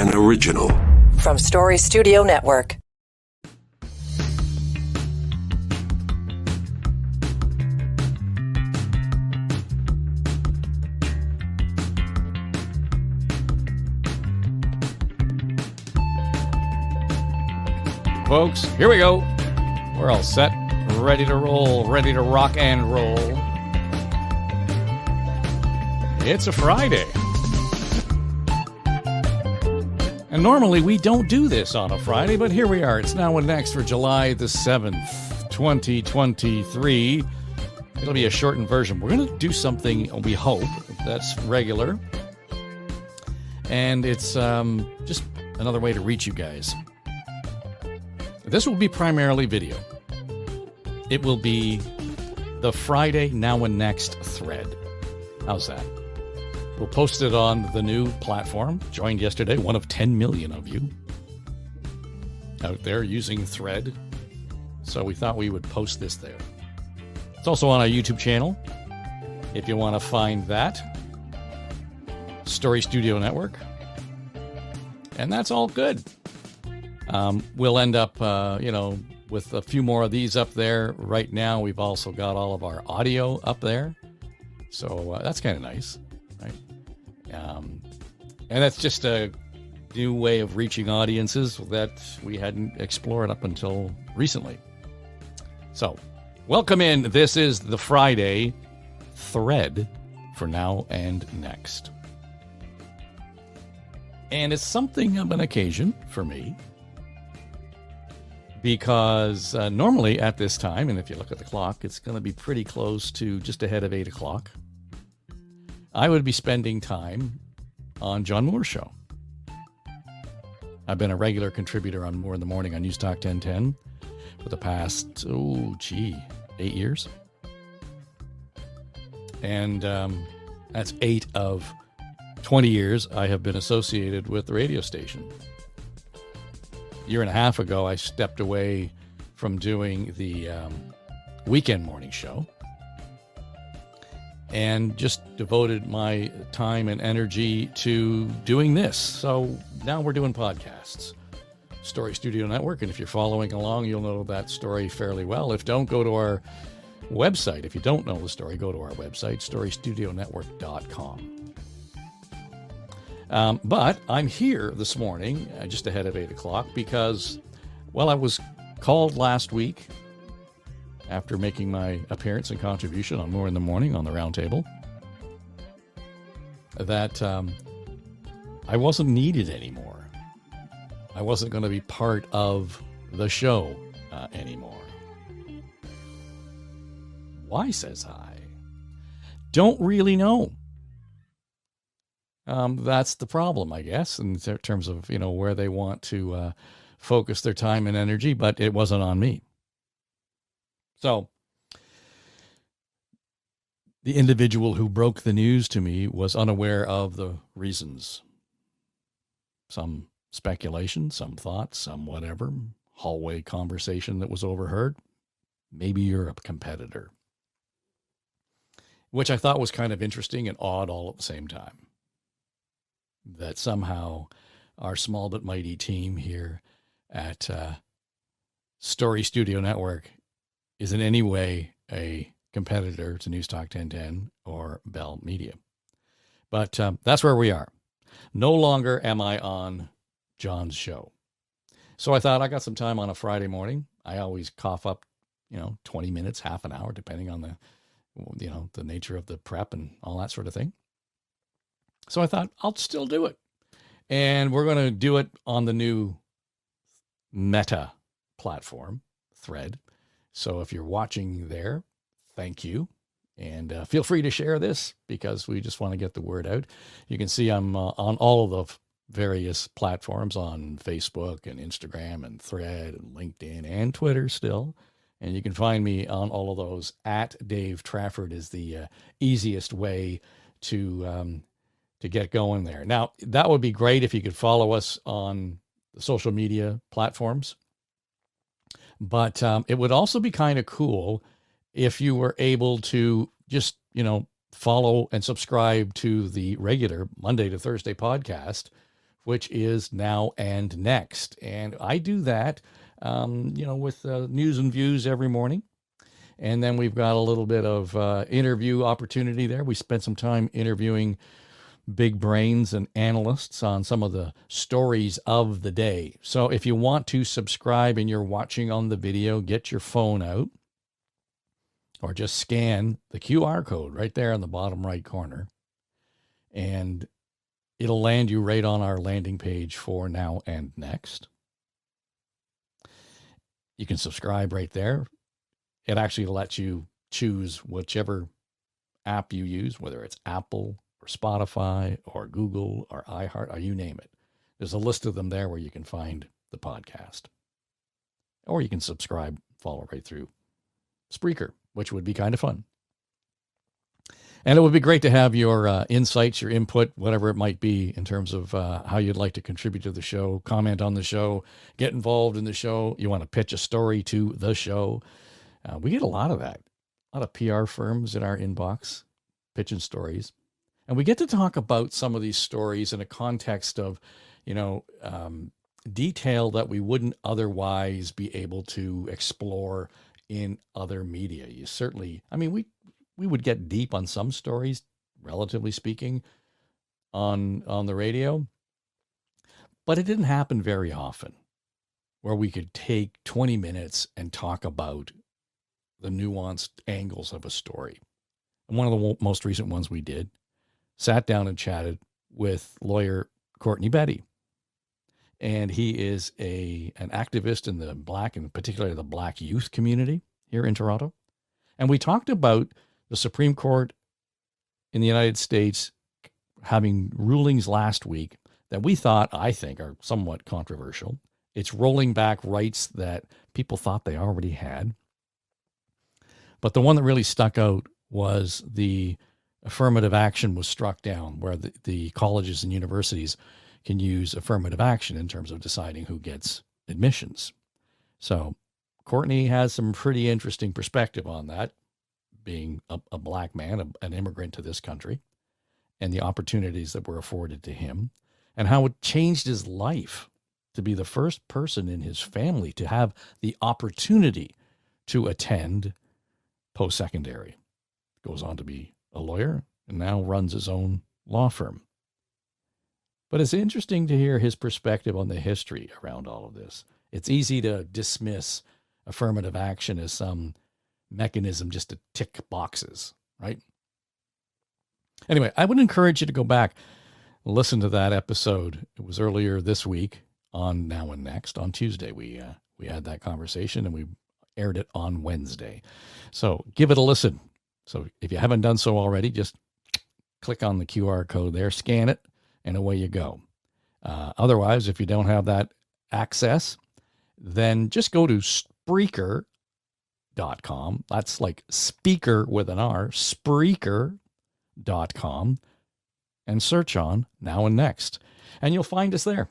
An original from Story Studio Network. Folks, here we go. We're all set, ready to roll, ready to rock and roll. It's a Friday. And normally we don't do this on a Friday, but here we are. It's Now and Next for July the 7th, 2023. It'll be a shortened version. We're going to do something, we hope, that's regular. And it's just another way to reach you guys. This will be primarily video. It will be the Friday Now and Next thread. How's that? We'll post it on the new platform. Joined yesterday, one of 10 million of you out there using Thread. So we thought we would post this there. It's also on our YouTube channel, if you want to find that. Story Studio Network. And that's all good. We'll end up, with a few more of these up there. Right now, we've also got all of our audio up there. So that's kind of nice, right? And that's just a new way of reaching audiences that we hadn't explored up until recently. So, welcome in. This is the Friday thread for Now and Next. And it's something of an occasion for me. Because normally at this time, and if you look at the clock, it's going to be pretty close to just ahead of 8 o'clock. I would be spending time on John Moore's show. I've been a regular contributor on Moore in the Morning on News Talk 1010 for the past, 8 years. And that's 8 of 20 years I have been associated with the radio station. Year and a half ago, I stepped away from doing the weekend morning show and just devoted my time and energy to doing this. So now we're doing podcasts. Story Studio Network, and if you're following along, you'll know that story fairly well. If don't, go to our website. If you don't know the story, go to our website, storystudionetwork.com. But I'm here this morning, just ahead of 8 o'clock, because, I was called last week after making my appearance and contribution on More in the Morning on the Roundtable that I wasn't needed anymore. I wasn't going to be part of the show anymore. Why, says I? Don't really know. That's the problem, I guess, in terms of, where they want to focus their time and energy, but it wasn't on me. So the individual who broke the news to me was unaware of the reasons. Some speculation, some thoughts, some whatever, hallway conversation that was overheard. Maybe you're a competitor, which I thought was kind of interesting and odd all at the same time. That somehow our small but mighty team here at Story Studio Network is in any way a competitor to News Talk 1010 or Bell Media. But that's where we are. No longer am I on John's show. So I thought I got some time on a Friday morning. I always cough up, 20 minutes, half an hour, depending on the nature of the prep and all that sort of thing. So I thought I'll still do it. And we're going to do it on the new Meta platform, Thread. So if you're watching there, thank you. And feel free to share this because we just want to get the word out. You can see I'm on all of the various platforms on Facebook and Instagram and Thread and LinkedIn and Twitter still. And you can find me on all of those at Dave Trafford is the easiest way to get going there. Now, that would be great if you could follow us on the social media platforms. But it would also be kind of cool if you were able to just, follow and subscribe to the regular Monday to Thursday podcast which is Now and Next. And I do that, with news and views every morning. And then we've got a little bit of interview opportunity there. We spent some time interviewing big brains and analysts on some of the stories of the day. So if you want to subscribe and you're watching on the video, get your phone out or just scan the QR code right there in the bottom right corner, and it'll land you right on our landing page for Now and Next. You can subscribe right there. It actually lets you choose whichever app you use, whether it's Apple or Spotify or Google or iHeart, or you name it. There's a list of them there where you can find the podcast. Or you can subscribe, follow right through Spreaker, which would be kind of fun. And it would be great to have your insights, your input, whatever it might be, in terms of how you'd like to contribute to the show, comment on the show, get involved in the show. You want to pitch a story to the show. We get a lot of that. A lot of PR firms in our inbox pitching stories. And we get to talk about some of these stories in a context of, detail that we wouldn't otherwise be able to explore in other media. You certainly, we would get deep on some stories, relatively speaking, on the radio, but it didn't happen very often where we could take 20 minutes and talk about the nuanced angles of a story. And one of the most recent ones we did, sat down and chatted with lawyer Courtney Betty. And he is an activist in the Black, and particularly the Black youth community here in Toronto. And we talked about the Supreme Court in the United States having rulings last week that I think, are somewhat controversial. It's rolling back rights that people thought they already had. But the one that really stuck out was the affirmative action was struck down, where the colleges and universities can use affirmative action in terms of deciding who gets admissions. So Courtney has some pretty interesting perspective on that, being a Black man, an immigrant to this country, and the opportunities that were afforded to him, and how it changed his life to be the first person in his family to have the opportunity to attend post-secondary. Goes on to be a lawyer and now runs his own law firm. But it's interesting to hear his perspective on the history around all of this. It's easy to dismiss affirmative action as some mechanism just to tick boxes, right? Anyway, I would encourage you to go back and listen to that episode. It was earlier this week on Now and Next. On Tuesday, we had that conversation, and we aired it on Wednesday. So give it a listen. So if you haven't done so already, just click on the QR code there, scan it, and away you go. Otherwise, if you don't have that access, then just go to Spreaker.com. That's like speaker with an R, Spreaker.com, and search on Now and Next, and you'll find us there.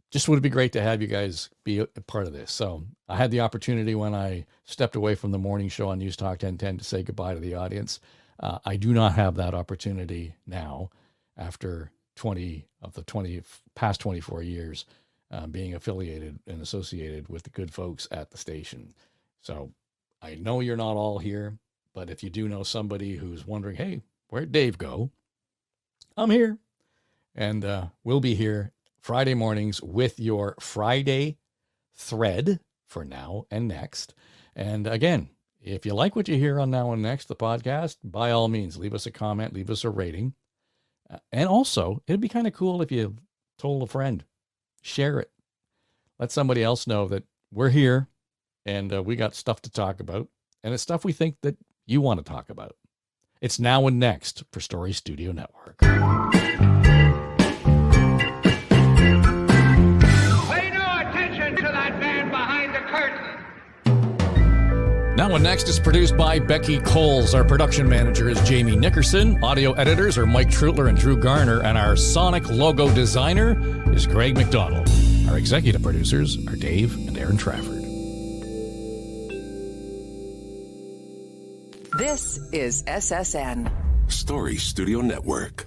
Just would be great to have you guys be a part of this. So I had the opportunity when I stepped away from the morning show on News Talk 1010 to say goodbye to the audience. I do not have that opportunity now after 20 of the past 24 years being affiliated and associated with the good folks at the station. So I know you're not all here, but if you do know somebody who's wondering, hey, where'd Dave go? I'm here. And we'll be here Friday mornings with your Friday thread for Now and Next. And again, if you like what you hear on Now and Next, the podcast, by all means, leave us a comment, leave us a rating. And also, it'd be kind of cool if you told a friend, share it. Let somebody else know that we're here and we got stuff to talk about. And it's stuff we think that you want to talk about. It's Now and Next for Story Studio Network. Now and Next is produced by Becky Coles. Our production manager is Jamie Nickerson. Audio editors are Mike Trutler and Drew Garner. And our sonic logo designer is Greg McDonald. Our executive producers are Dave and Aaron Trafford. This is SSN. Story Studio Network.